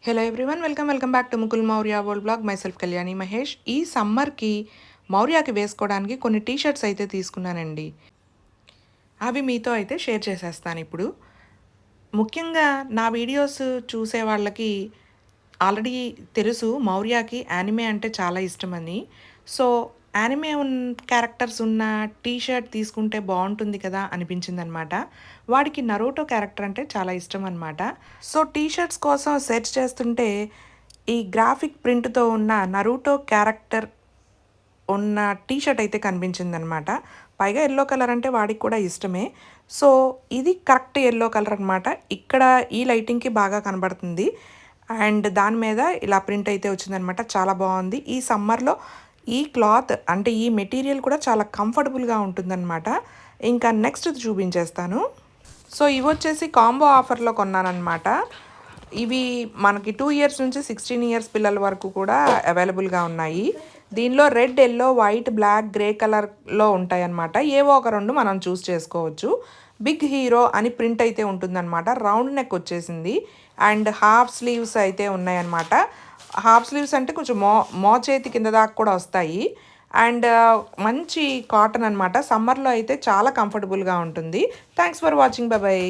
Hello everyone welcome back to Mukul Maurya world blog my self Kalyani Mahesh. ఈ సమ్మర్కి మౌర్యాకి వేసుకోవడానికి కొన్ని టీ షర్ట్స్ అయితే తీసుకున్నానండి. అవి మీతో అయితే షేర్ చేసేస్తాను ఇప్పుడు. ముఖ్యంగా నా వీడియోస్ చూసే వాళ్ళకి ఆల్రెడీ తెలుసు మౌర్యాకి యానిమే అంటే చాలా ఇష్టమని. సో యానిమే క్యారెక్టర్స్ ఉన్న టీ షర్ట్ తీసుకుంటే బాగుంటుంది కదా అనిపించిందనమాట. వాడికి నరూటో క్యారెక్టర్ అంటే చాలా ఇష్టం అనమాట. సో టీ షర్ట్స్ కోసం సెర్చ్ చేస్తుంటే ఈ గ్రాఫిక్ ప్రింట్తో ఉన్న నరూటో క్యారెక్టర్ ఉన్న టీ షర్ట్ అయితే కనిపించిందనమాట. పైగా ఎల్లో కలర్ అంటే వాడికి కూడా ఇష్టమే. సో ఇది కరెక్ట్ ఎల్లో కలర్ అనమాట. ఇక్కడ ఈ లైటింగ్కి బాగా కనబడుతుంది. అండ్ దాని మీద ఇలా ప్రింట్ అయితే వచ్చిందనమాట. చాలా బాగుంది. ఈ సమ్మర్లో ఈ క్లాత్ అంటే ఈ మెటీరియల్ కూడా చాలా కంఫర్టబుల్గా ఉంటుందన్నమాట. ఇంకా నెక్స్ట్ చూపించేస్తాను. సో ఇవి వచ్చేసి కాంబో ఆఫర్లో కొన్నానమాట. ఇవి మనకి 2 ఇయర్స్ నుంచి 16 ఇయర్స్ పిల్లల వరకు కూడా అవైలబుల్గా ఉన్నాయి. దీనిలో red, yellow, white, black, grey కలర్లో ఉంటాయన్నమాట. ఏవో ఒక రెండు మనం చూస్ చేసుకోవచ్చు. బిగ్ హీరో అని ప్రింట్ అయితే ఉంటుందన్నమాట. రౌండ్ నెక్ వచ్చేసింది అండ్ హాఫ్ స్లీవ్స్ అయితే ఉన్నాయన్నమాట. హాఫ్ స్లీవ్స్ అంటే కొంచెం మోచేతి కింద దాకా కూడా వస్తాయి. అండ్ మంచి కాటన్ అనమాట. సమ్మర్లో అయితే చాలా కంఫర్టబుల్గా ఉంటుంది. Thanks for watching. బాయ్.